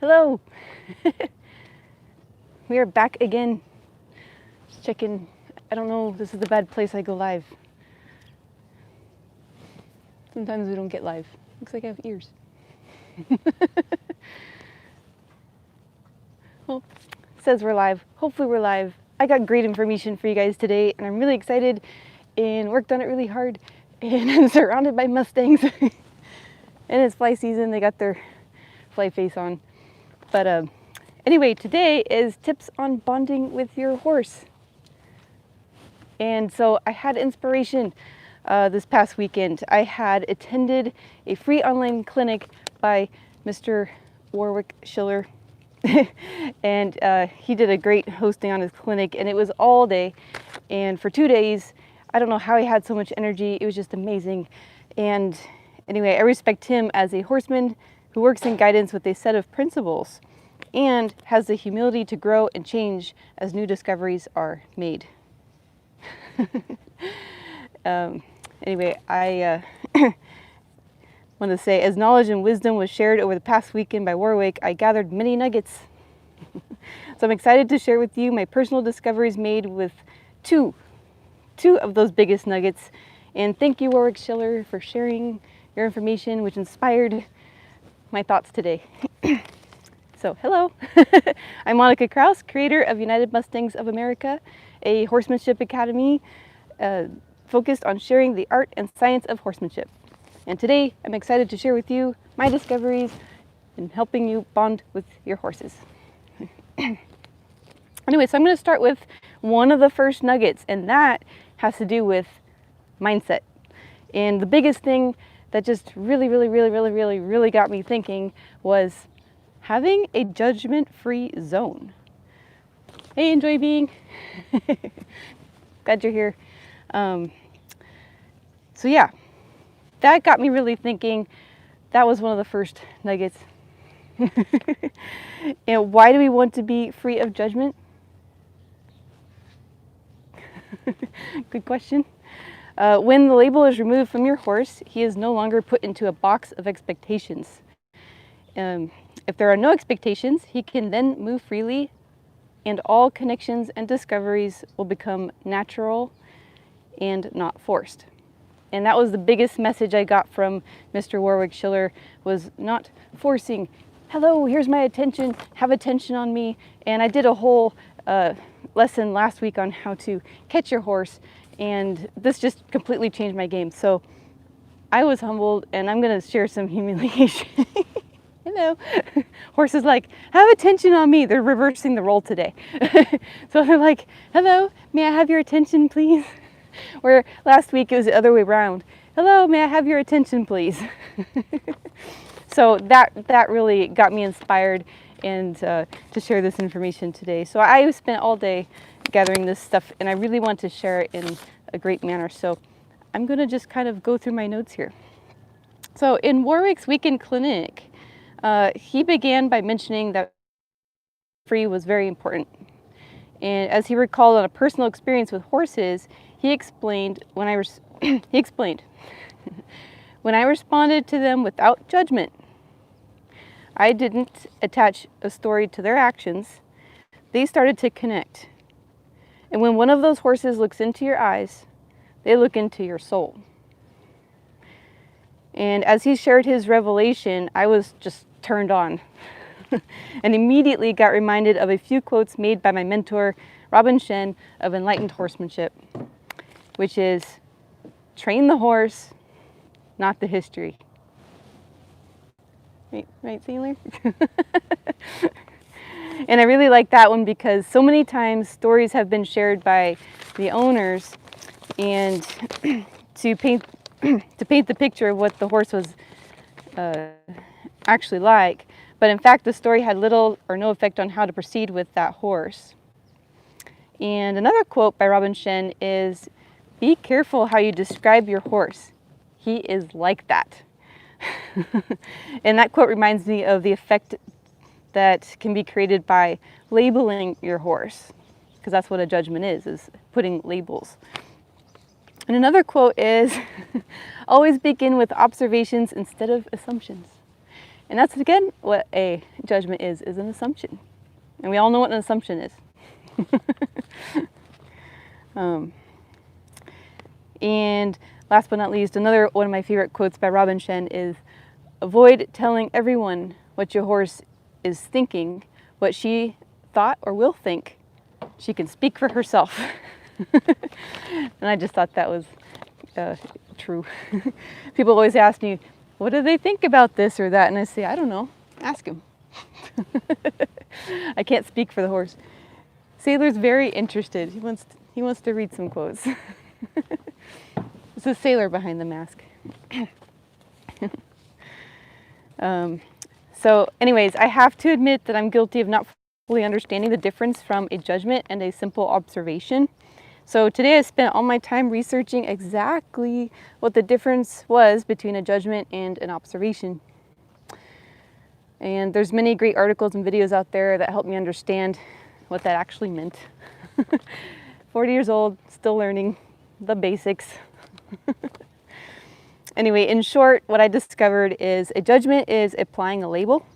Hello. We are back again. Just checking. I don't know, this is the bad place I go live. Sometimes we don't get live. Looks like I have ears. Well, it says we're live. Hopefully we're live. I got great information for you guys today, and I'm really excited and worked on it really hard. And I'm surrounded by Mustangs. And it's fly season. They got their fly face on. But anyway, today is tips on bonding with your horse. And so I had inspiration this past weekend. I had attended a free online clinic by Mr. Warwick Schiller. And he did a great hosting on his clinic, and it was all day. And for 2 days, I don't know how he had so much energy. It was just amazing. And anyway, I respect him as a horseman who works in guidance with a set of principles and has the humility to grow and change as new discoveries are made. Anyway, I want to say, as knowledge and wisdom was shared over the past weekend by Warwick, I gathered many nuggets. So I'm excited to share with you my personal discoveries made with two of those biggest nuggets. And thank you, Warwick Schiller, for sharing your information, which inspired my thoughts today. So, hello. I'm Monica Krause, creator of United Mustangs of America, a horsemanship academy focused on sharing the art and science of horsemanship. And today, I'm excited to share with you my discoveries in helping you bond with your horses. Anyway, so I'm going to start with one of the first nuggets, and that has to do with mindset. And the biggest thing that just really got me thinking was having a judgment-free zone. Hey, enjoy being. Glad you're here. So yeah, that got me really thinking. That was one of the first nuggets. And why do we want to be free of judgment? Good question. When the label is removed from your horse, he is no longer put into a box of expectations. If there are no expectations, he can then move freely, and all connections and discoveries will become natural and not forced. And that was the biggest message I got from Mr. Warwick Schiller, was not forcing, hello, here's my attention, have attention on me. And I did a whole lesson last week on how to catch your horse, and this just completely changed my game. So I was humbled, and I'm gonna share some humiliation. Hello. Horse is like, have attention on me. They're reversing the role today. So they're like, hello, may I have your attention, please? Where last week it was the other way around. Hello, may I have your attention, please? So that really got me inspired and to share this information today. So I spent all day gathering this stuff, and I really want to share it in a great manner. So I'm going to just kind of go through my notes here. So in Warwick's weekend clinic, he began by mentioning that free was very important. And as he recalled on a personal experience with horses, he explained, when I responded to them without judgment, I didn't attach a story to their actions. They started to connect. And when one of those horses looks into your eyes, they look into your soul. And as he shared his revelation, I was just turned on and immediately got reminded of a few quotes made by my mentor, Robin Shen of Enlightened Horsemanship, which is, train the horse, not the history. Right, Sailor? And I really like that one because so many times stories have been shared by the owners and to paint the picture of what the horse was actually like. But in fact, the story had little or no effect on how to proceed with that horse. And another quote by Robin Shen is, be careful how you describe your horse. He is like that. And that quote reminds me of the effect that can be created by labeling your horse, because that's what a judgment is putting labels. And another quote is, always begin with observations instead of assumptions. And that's, again, what a judgment is an assumption. And we all know what an assumption is. And last but not least, another one of my favorite quotes by Robin Shen is, avoid telling everyone what your horse is thinking, what she thought or will think. She can speak for herself. And I just thought that was true. People always ask me, what do they think about this or that? And I say, I don't know, ask him. I can't speak for the horse. Sailor's very interested. He wants to read some quotes. It's a sailor behind the mask. So anyways, I have to admit that I'm guilty of not fully understanding the difference from a judgment and a simple observation. So today I spent all my time researching exactly what the difference was between a judgment and an observation. And there's many great articles and videos out there that help me understand what that actually meant. 40 years old, still learning the basics. Anyway, in short, what I discovered is a judgment is applying a label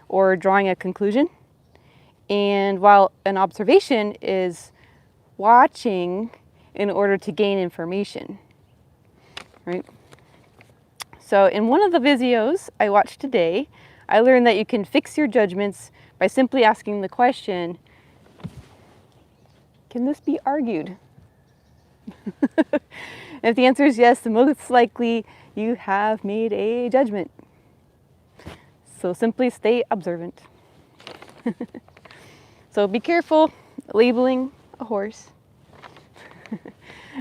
or drawing a conclusion. And while an observation is watching in order to gain information, right? So in one of the videos I watched today, I learned that you can fix your judgments by simply asking the question, can this be argued? If the answer is yes, then most likely you have made a judgment. So simply stay observant. So be careful labeling a horse.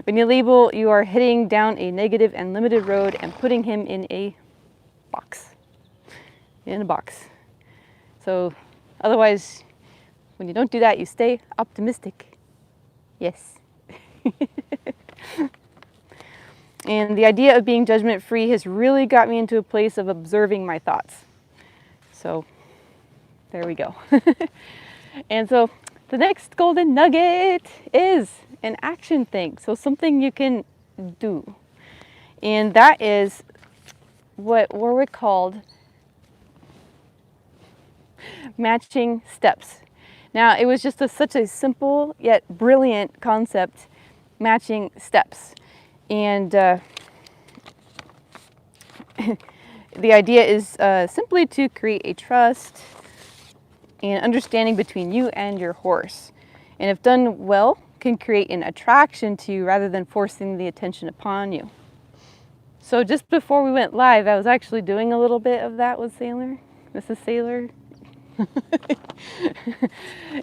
When you label, you are heading down a negative and limited road and putting him in a box. So otherwise, when you don't do that, you stay optimistic. Yes. And the idea of being judgment-free has really got me into a place of observing my thoughts. So there we go. And so the next golden nugget is an action thing. So something you can do. And that is what Warwick called matching steps. Now, it was just such a simple yet brilliant concept, matching steps. And the idea is simply to create a trust and understanding between you and your horse. And if done well, can create an attraction to you rather than forcing the attention upon you. So just before we went live, I was actually doing a little bit of that with Sailor, Mrs. Sailor.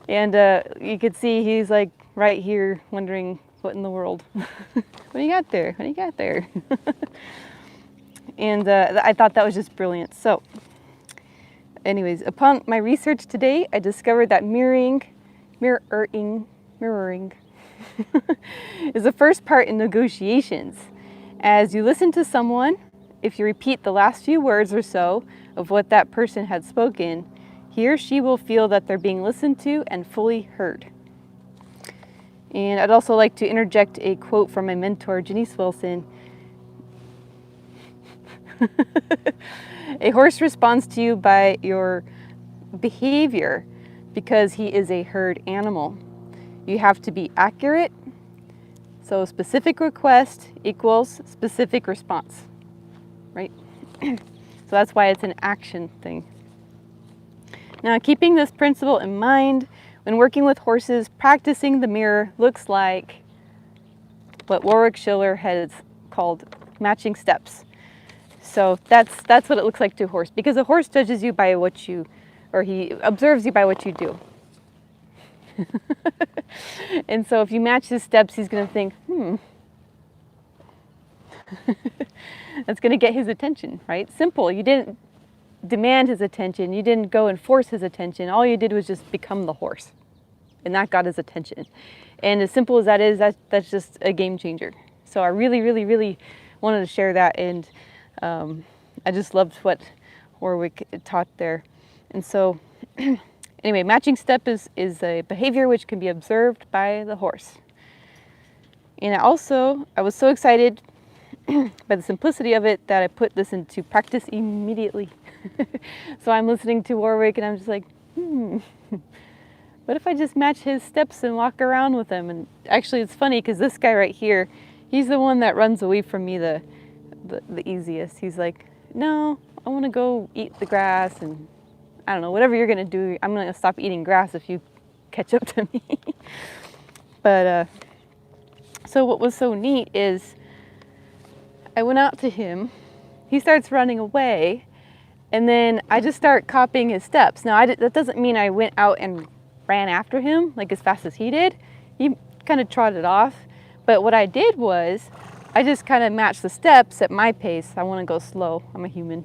And you could see he's like right here wondering, what in the world? What do you got there? What do you got there? And I thought that was just brilliant. So anyways, upon my research today, I discovered that mirroring is the first part in negotiations. As you listen to someone, if you repeat the last few words or so of what that person had spoken, he or she will feel that they're being listened to and fully heard. And I'd also like to interject a quote from my mentor, Janice Wilson. A horse responds to you by your behavior because he is a herd animal. You have to be accurate. So specific request equals specific response, right? So that's why it's an action thing. Now, keeping this principle in mind, when working with horses, practicing the mirror looks like what Warwick Schiller has called matching steps. So that's what it looks like to a horse, because a horse judges you by what you, or he observes you by what you do. And so if you match his steps, he's going to think, that's going to get his attention, right? Simple. You didn't demand his attention. You didn't go and force his attention. All you did was just become the horse. And that got his attention. And as simple as that is, that's just a game changer. So I really, really, really wanted to share that. And I just loved what Warwick taught there. And so anyway, matching step is a behavior which can be observed by the horse. And I was so excited by the simplicity of it that I put this into practice immediately. So I'm listening to Warwick and I'm just like, what if I just match his steps and walk around with him? And actually it's funny because this guy right here, he's the one that runs away from me the easiest. He's like, no, I want to go eat the grass, and I don't know, whatever you're going to do, I'm going to stop eating grass if you catch up to me. But so what was so neat is I went out to him, he starts running away, and then I just start copying his steps. Now that doesn't mean I went out and ran after him like as fast as he did. He kind of trotted off, but what I did was I just kind of matched the steps at my pace. I want to go slow, I'm a human.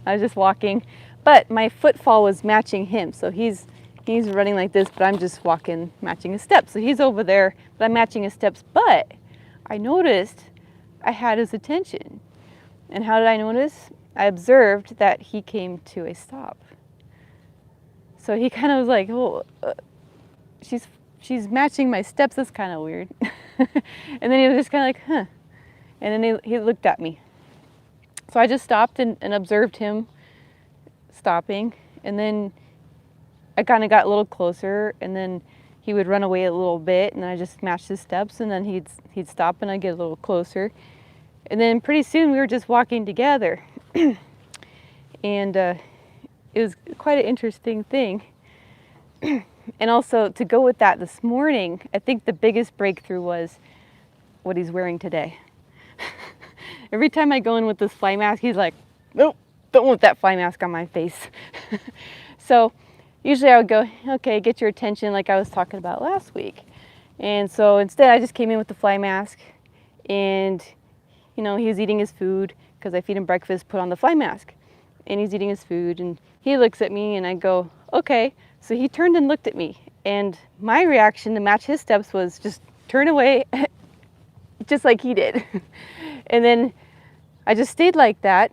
I was just walking, but my footfall was matching him. So he's running like this, but I'm just walking, matching his steps. So he's over there, but I'm matching his steps. But I noticed I had his attention. And how did I notice? I observed that he came to a stop. So he kind of was like, oh, she's matching my steps. That's kind of weird. And then he was just kind of like, huh. And then he looked at me. So I just stopped and observed him stopping. And then I kind of got a little closer, and then he would run away a little bit, and then I just matched his steps, and then he'd stop and I'd get a little closer. And then pretty soon we were just walking together. And it was quite an interesting thing. And also to go with that this morning, I think the biggest breakthrough was what he's wearing today. Every time I go in with this fly mask, he's like, nope, don't want that fly mask on my face. So usually I would go, okay, get your attention like I was talking about last week. And so instead I just came in with the fly mask, and he was eating his food because I feed him breakfast, put on the fly mask. And he's eating his food, and he looks at me, and I go, okay. So he turned and looked at me, and my reaction to match his steps was just turn away, just like he did. And then I just stayed like that,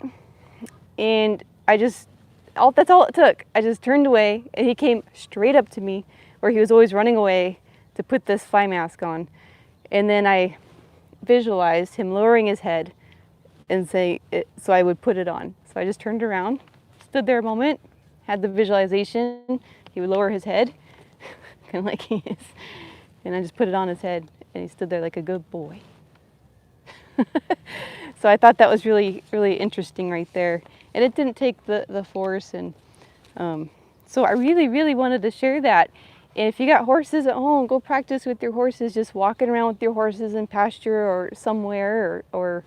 and that's all it took. I just turned away, and he came straight up to me, where he was always running away to put this fly mask on. And then I visualized him lowering his head and say it, so I would put it on. So I just turned around, stood there a moment, had the visualization. He would lower his head, kind of like he is, and I just put it on his head, and he stood there like a good boy. So I thought that was really, really interesting right there. And it didn't take the force, and so I really, really wanted to share that. And if you got horses at home, go practice with your horses, just walking around with your horses in pasture or somewhere, or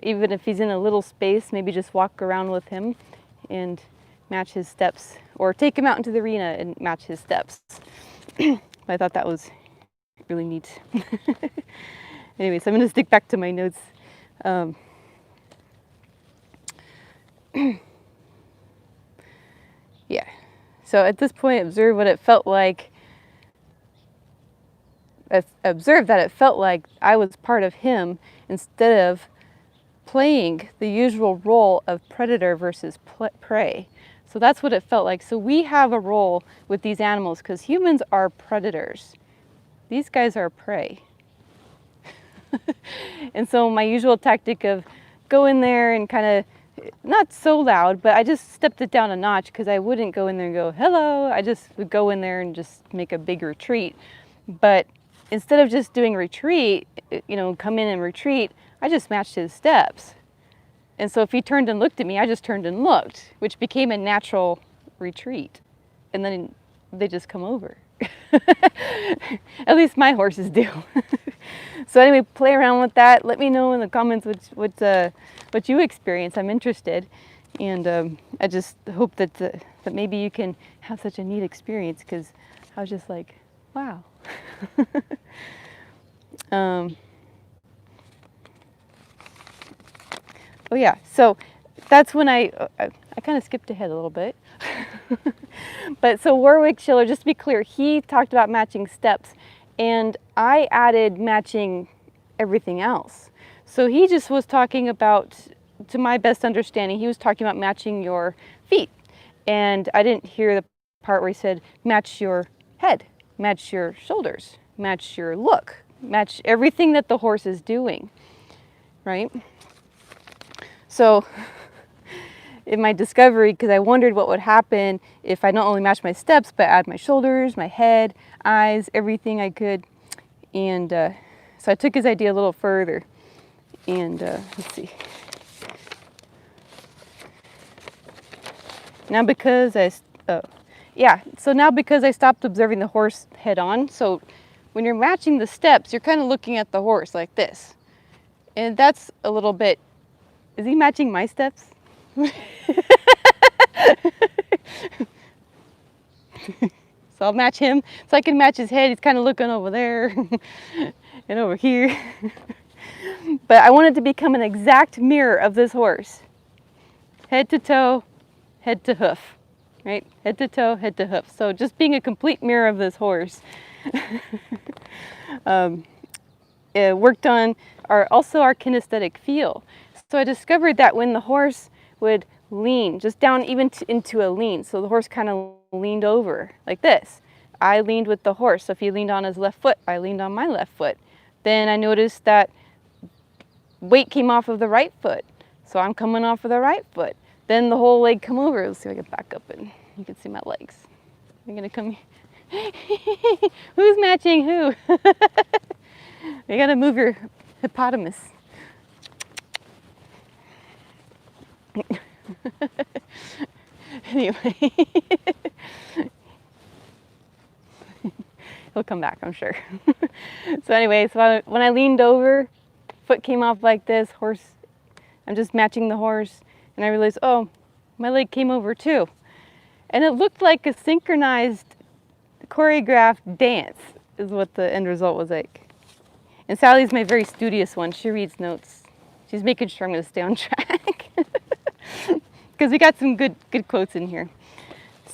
even if he's in a little space, maybe just walk around with him and match his steps, or take him out into the arena and match his steps. I thought that was really neat. Anyways, I'm going to stick back to my notes. Yeah. So at this point, observe what it felt like. Observe that it felt like I was part of him instead of playing the usual role of predator versus prey. So that's what it felt like. So we have a role with these animals because humans are predators. These guys are prey. And so my usual tactic of go in there and kind of, not so loud, but I just stepped it down a notch because I wouldn't go in there and go, hello. I just would go in there and just make a big retreat. But instead of just doing retreat, come in and retreat, I just matched his steps. And so if he turned and looked at me, I just turned and looked, which became a natural retreat. And then they just come over. At least my horses do. So anyway, play around with that. Let me know in the comments what you experience. I'm interested. And I just hope that maybe you can have such a neat experience, because I was just like, wow. Oh yeah, so that's when I kind of skipped ahead a little bit. But so Warwick Schiller, just to be clear, he talked about matching steps, and I added matching everything else. So he just was talking about, to my best understanding, he was talking about matching your feet. And I didn't hear the part where he said match your head, match your shoulders, match your look, match everything that the horse is doing. right? So in my discovery, because I wondered what would happen if I not only matched my steps, but add my shoulders, my head, eyes, everything I could. And so I took his idea a little further. And let's see. Now because now because I stopped observing the horse head on, so when you're matching the steps, you're kind of looking at the horse like this. And that's a little bit, is he matching my steps? So I'll match him, so I can match his head. He's kind of looking over there and over here. But I wanted to become an exact mirror of this horse. Head to toe, head to hoof, right? Head to toe, head to hoof. So just being a complete mirror of this horse. It worked on also our kinesthetic feel. So I discovered that when the horse would lean, just down even into a lean, so the horse kind of leaned over like this. I leaned with the horse, so if he leaned on his left foot, I leaned on my left foot. Then I noticed that weight came off of the right foot, so I'm coming off of the right foot. Then the whole leg come over. Let's see if I can back up and you can see my legs. You're gonna come here. Who's matching who? You gotta move your hippopotamus. Anyway, he'll come back, I'm sure. So anyway, so when I leaned over, foot came off like this, horse, I'm just matching the horse, and I realized, oh, my leg came over too. And it looked like a synchronized, choreographed dance is what the end result was like. And Sally's my very studious one. She reads notes. She's making sure I'm going to stay on track. Because we got some good quotes in here.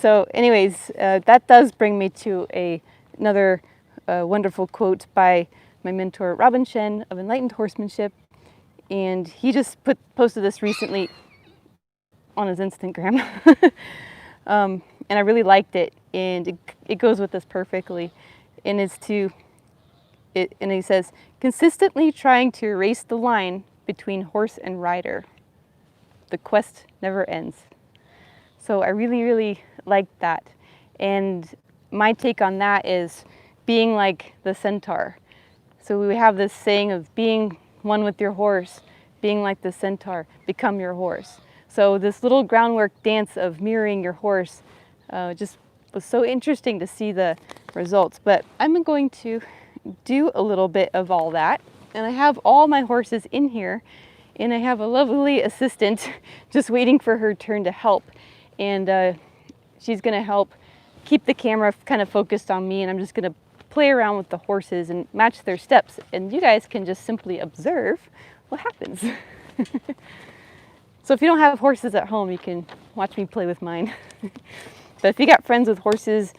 So anyways, that does bring me to another wonderful quote by my mentor, Robin Shen of Enlightened Horsemanship. And he just posted this recently on his Instagram. And I really liked it. And it goes with this perfectly. And and he says, consistently trying to erase the line between horse and rider. The quest never ends. So I really, really liked that. And my take on that is being like the centaur. So we have this saying of being one with your horse, being like the centaur, become your horse. So this little groundwork dance of mirroring your horse just was so interesting to see the results. But I'm going to do a little bit of all that. And I have all my horses in here. And I have a lovely assistant just waiting for her turn to help. And she's going to help keep the camera kind of focused on me. And I'm just going to play around with the horses and match their steps. And you guys can just simply observe what happens. So if you don't have horses at home, you can watch me play with mine. But if you got friends with horses,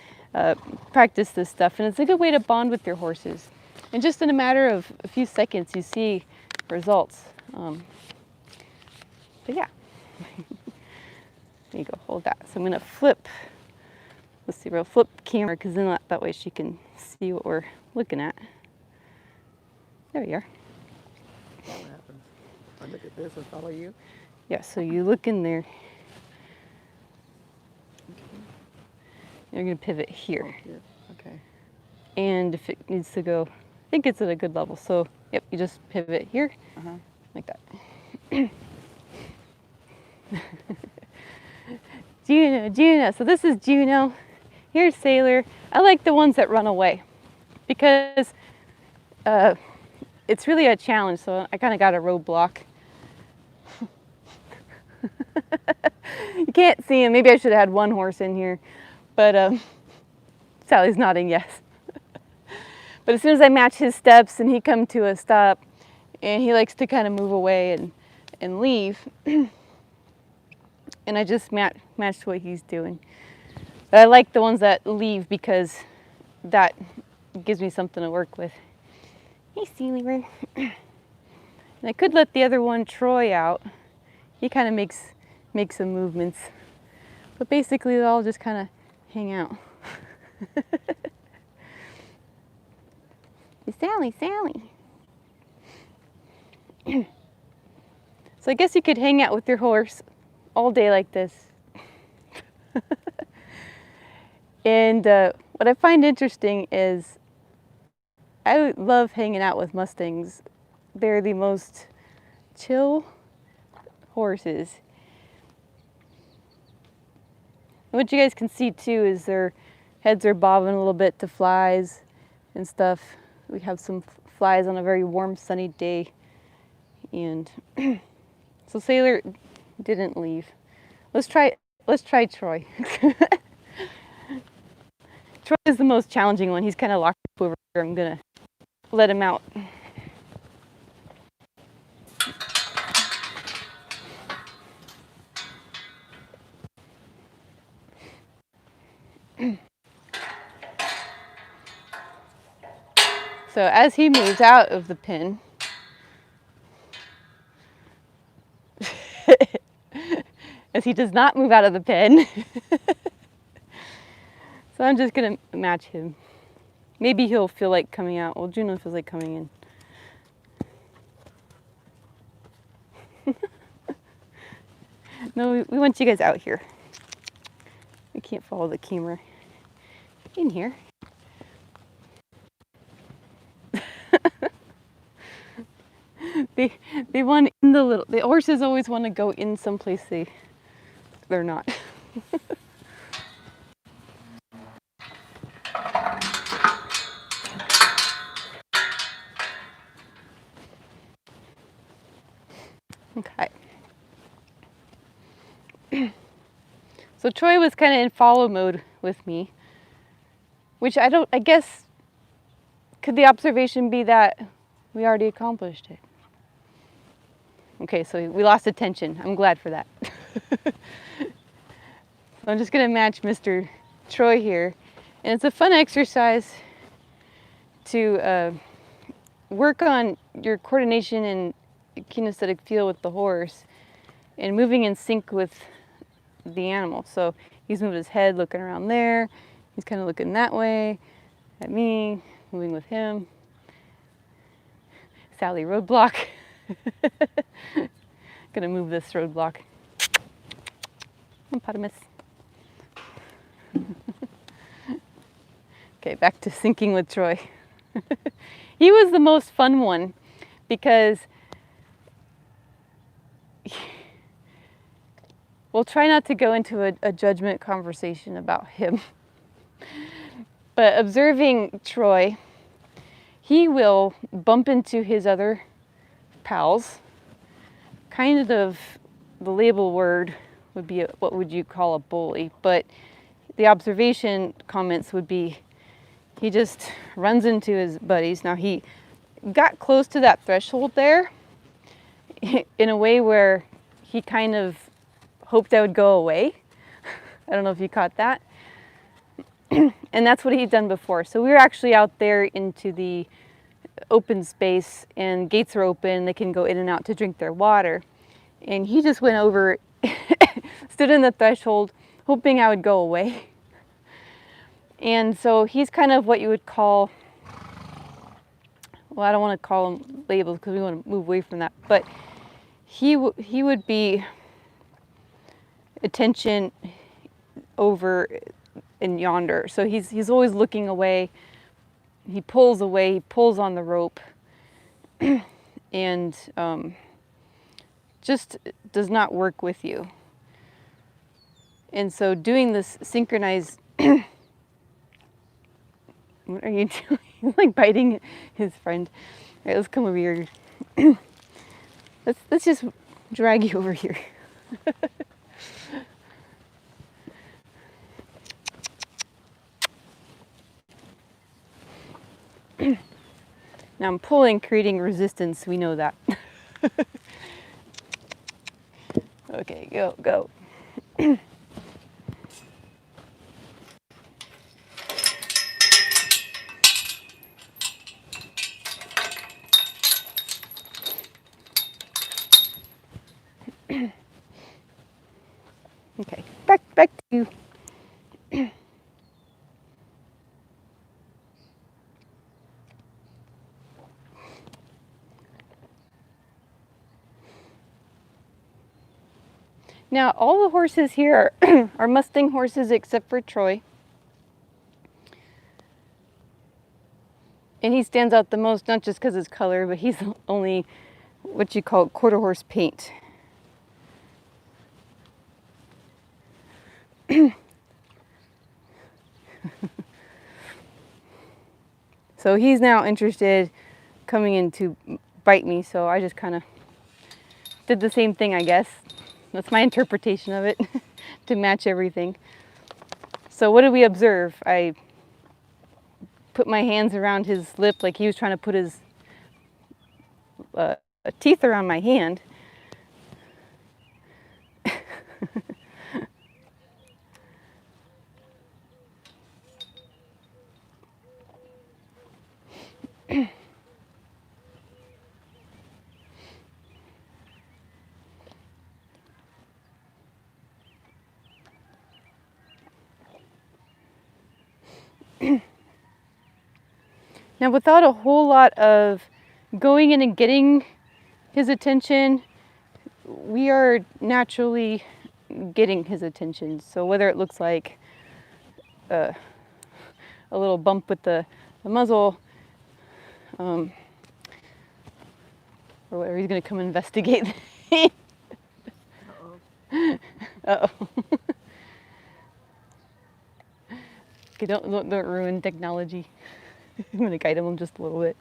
practice this stuff. And it's a good way to bond with your horses. And just in a matter of a few seconds, you see results. But yeah, there you go, hold that. So I'm gonna flip, let's see, we'll flip the camera because then that way she can see what we're looking at. There we are. What happens? I look at this and follow you? Yeah, so you look in there. Okay. You're gonna pivot here. Oh, here. Okay. And if it needs to go, I think it's at a good level. So, yep, you just pivot here, like that. Juno. So this is Juno. Here's Sailor. I like the ones that run away because it's really a challenge. So I kind of got a roadblock. You can't see him. Maybe I should have had one horse in here, but Sally's nodding yes. But as soon as I match his steps and he come to a stop, and he likes to kind of move away and leave, and I just matched what he's doing. But I like the ones that leave because that gives me something to work with. Hey, Sealy. And I could let the other one, Troy, out. He kind of makes some movements. But basically, they'll all just kind of hang out. Hey, Sally. So I guess you could hang out with your horse all day like this. And what I find interesting is I love hanging out with Mustangs. They're the most chill horses. And what you guys can see too is their heads are bobbing a little bit to flies and stuff. We have some flies on a very warm, sunny day. And so Sailor didn't leave. Let's try Troy. Troy is the most challenging one. He's kind of locked up over here. I'm gonna let him out. So as he moves out of the pen, as he does not move out of the pen, so I'm just gonna match him. Maybe he'll feel like coming out. Well, Juno feels like coming in. No, we want you guys out here. We can't follow the camera. In here. They want in the horses always want to go in someplace they're not. Okay. So Troy was kind of in follow mode with me, which I guess, could the observation be that we already accomplished it? Okay, so we lost attention. I'm glad for that. So I'm just gonna match Mr. Troy here. And it's a fun exercise to work on your coordination and kinesthetic feel with the horse and moving in sync with the animal. So he's moving his head, looking around there. He's kind of looking that way at me, moving with him. Sally roadblock. Gonna move this roadblock. Hippopotamus. Okay, back to syncing with Troy. He was the most fun one because we'll try not to go into a judgment conversation about him. But observing Troy, he will bump into his other pals. Kind of the label word would be what would you call a bully, but the observation comments would be he just runs into his buddies. Now he got close to that threshold there in a way where he kind of hoped I would go away. I don't know if you caught that. And that's what he'd done before. So we were actually out there into the open space and gates are open. They can go in and out to drink their water. And he just went over, stood in the threshold, hoping I would go away. And so he's kind of what you would call, well, I don't want to call him labels because we want to move away from that, but he would be attention over in yonder. So he's always looking away. He pulls away, he pulls on the rope, and just does not work with you. And so doing this synchronized, what are you doing? He's like biting his friend. All right, let's come over here. Let's just drag you over here. Now I'm pulling, creating resistance. We know that. Okay, go. Okay, back to you. Now, all the horses here are Mustang horses except for Troy. And he stands out the most, not just because of his color, but he's only what you call quarter horse paint. So he's now interested coming in to bite me, so I just kind of did the same thing, I guess. That's my interpretation of it, to match everything. So what did we observe? I put my hands around his lip like he was trying to put his teeth around my hand. Now, without a whole lot of going in and getting his attention, we are naturally getting his attention. So whether it looks like a little bump with the muzzle, or whatever, he's gonna come investigate. Uh-oh. Okay, don't ruin technology. I'm gonna guide him just a little bit.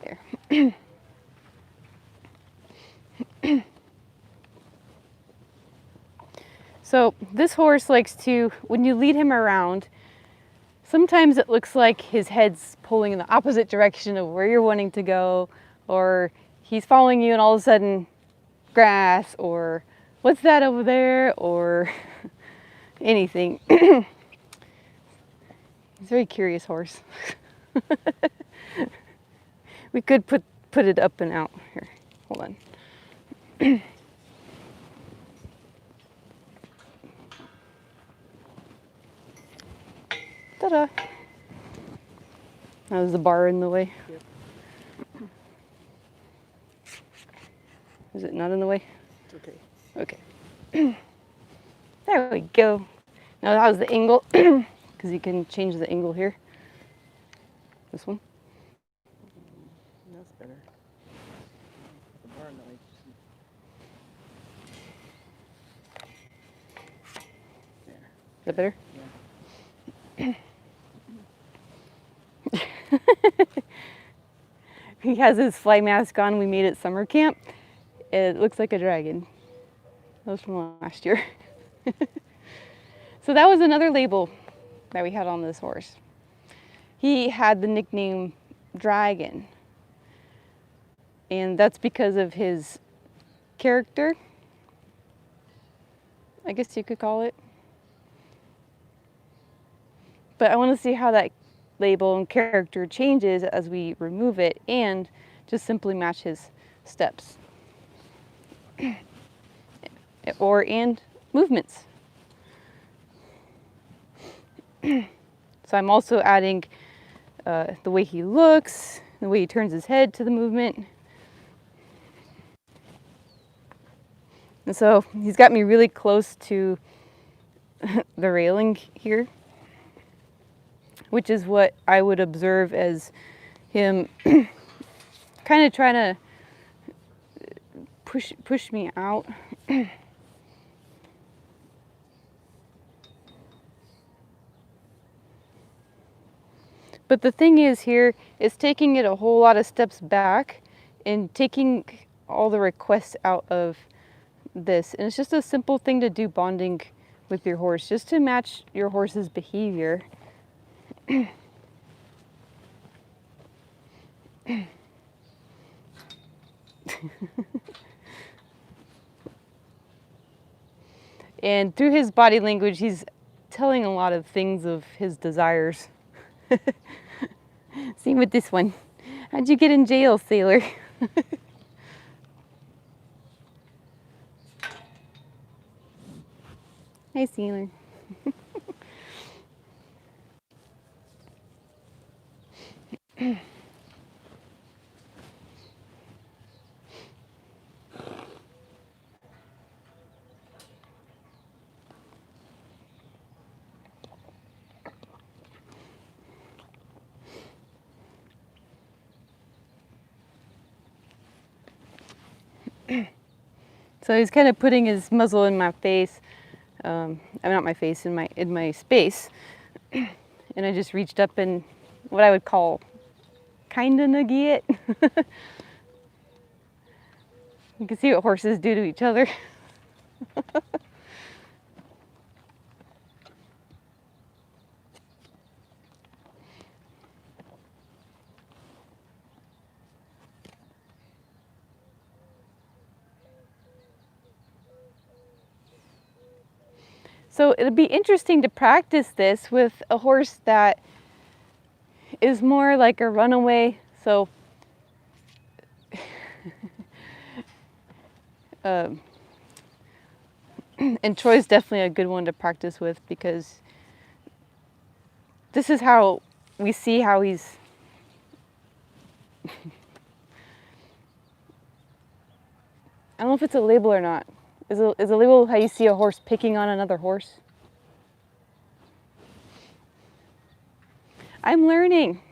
There. So this horse likes to, when you lead him around, sometimes it looks like his head's pulling in the opposite direction of where you're wanting to go, or he's following you and all of a sudden grass, or what's that over there, or anything. He's a very curious horse. We could put it up and out. Here, hold on. Ta-da! That was the bar in the way. Yep. Is it not in the way? It's okay. Okay. There we go. Now that was the angle, because you can change the angle here. This one. That's better. The bar noise. There. Is that better? Yeah. He has his fly mask on we made at summer camp. It looks like a dragon. That was from last year. So that was another label that we had on this horse. He had the nickname Dragon. And that's because of his character, I guess you could call it. But I want to see how that label and character changes as we remove it and just simply match his steps and movements. So I'm also adding the way he looks, the way he turns his head to the movement. And so he's got me really close to the railing here, which is what I would observe as him kind of trying to push me out. But the thing is here is taking it a whole lot of steps back and taking all the requests out of this. And it's just a simple thing to do bonding with your horse, just to match your horse's behavior. And through his body language, he's telling a lot of things of his desires. Same with this one. How'd you get in jail, sailor? Hi, sailor. So he's kind of putting his muzzle in my face. Not my face, in my space. And I just reached up and what I would call kinda nuggy it. You can see what horses do to each other. So it'll be interesting to practice this with a horse that is more like a runaway. So and Troy's definitely a good one to practice with because this is how we see how he's I don't know if it's a label or not. Is a label how you see a horse picking on another horse? I'm learning.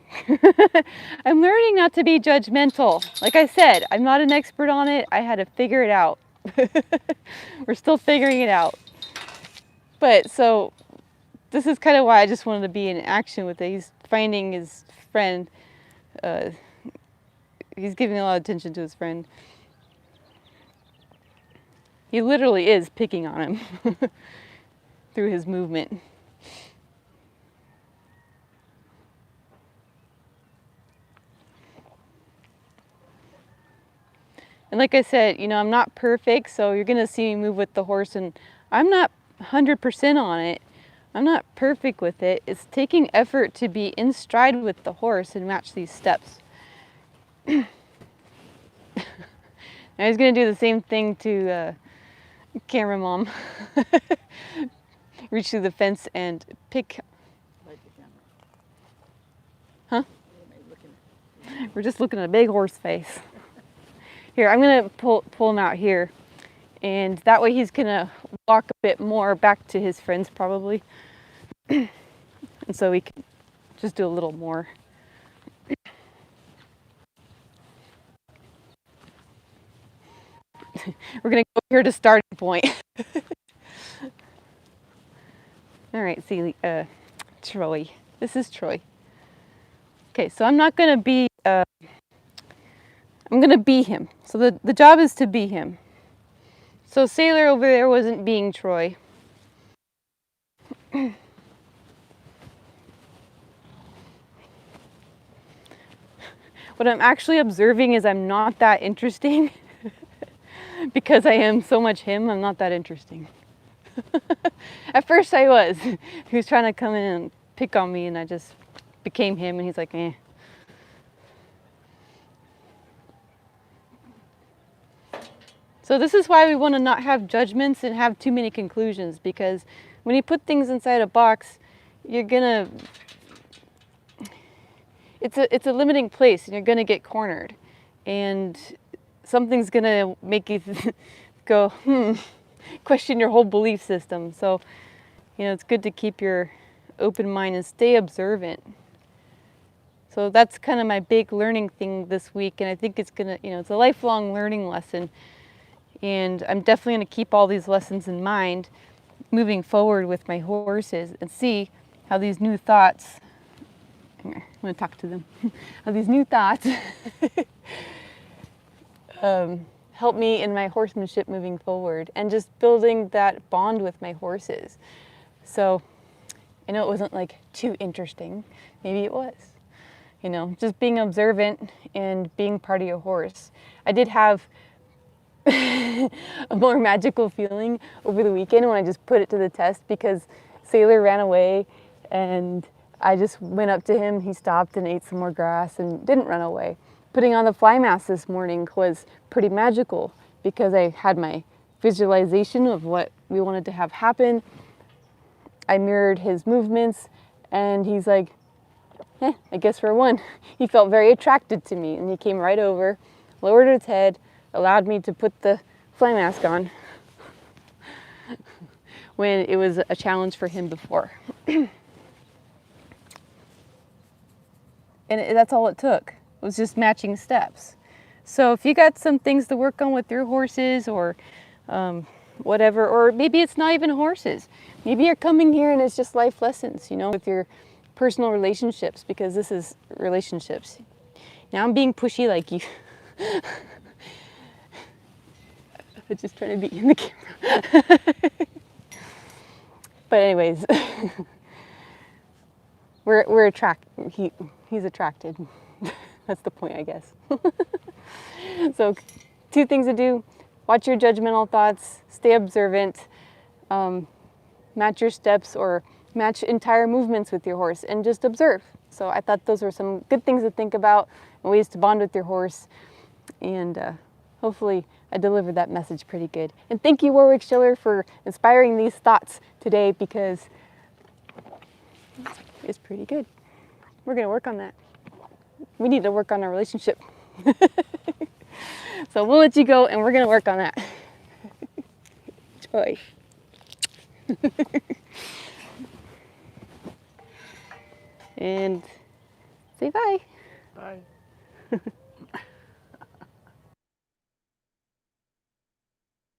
I'm learning not to be judgmental. Like I said, I'm not an expert on it. I had to figure it out. We're still figuring it out. But so this is kind of why I just wanted to be in action with it. He's finding his friend. He's giving a lot of attention to his friend. He literally is picking on him through his movement. And like I said, you know, I'm not perfect, so you're gonna see me move with the horse and I'm not 100% on it. I'm not perfect with it. It's taking effort to be in stride with the horse and match these steps. Now he's gonna do the same thing to camera mom. Reach through the fence and pick. Huh? We're just looking at a big horse face. Here, I'm gonna pull him out here, and that way he's gonna walk a bit more back to his friends probably, and so we can just do a little more. We're gonna go here to starting point. All right, see, Troy. This is Troy. Okay, so I'm not gonna be. I'm gonna be him. So the job is to be him. So Sailor over there wasn't being Troy. What I'm actually observing is I'm not that interesting. Because I am so much him, I'm not that interesting. At first I was. He was trying to come in and pick on me and I just became him and he's like, eh. So this is why we want to not have judgments and have too many conclusions, because when you put things inside a box, you're gonna, it's a limiting place and you're gonna get cornered. And something's gonna make you go, question your whole belief system. So, you know, it's good to keep your open mind and stay observant. So that's kind of my big learning thing this week, and I think it's gonna, you know, it's a lifelong learning lesson. And I'm definitely gonna keep all these lessons in mind moving forward with my horses and see how these new thoughts, I'm gonna talk to them, how these new thoughts help me in my horsemanship moving forward and just building that bond with my horses. So I know it wasn't like too interesting, maybe it was, you know, just being observant and being part of your horse. I did have a more magical feeling over the weekend when I just put it to the test, because Sailor ran away and I just went up to him, he stopped and ate some more grass and didn't run away. Putting on the fly mask this morning was pretty magical because I had my visualization of what we wanted to have happen. I mirrored his movements and he's like, I guess we're one. He felt very attracted to me and he came right over, lowered his head, allowed me to put the fly mask on when it was a challenge for him before. And that's all it took. It was just matching steps. So if you got some things to work on with your horses or whatever, or maybe it's not even horses. Maybe you're coming here and it's just life lessons, you know, with your personal relationships, because this is relationships. Now I'm being pushy like you. I'm just trying to be in the camera. But anyways, we're attracted. He's attracted. That's the point, I guess. So 2 things to do. Watch your judgmental thoughts, stay observant, match your steps or match entire movements with your horse, and just observe. So I thought those were some good things to think about and ways to bond with your horse. And hopefully I delivered that message pretty good. And thank you, Warwick Schiller, for inspiring these thoughts today, because it's pretty good. We're going to work on that. We need to work on our relationship. So we'll let you go and we're going to work on that. Joy. And say bye. Bye.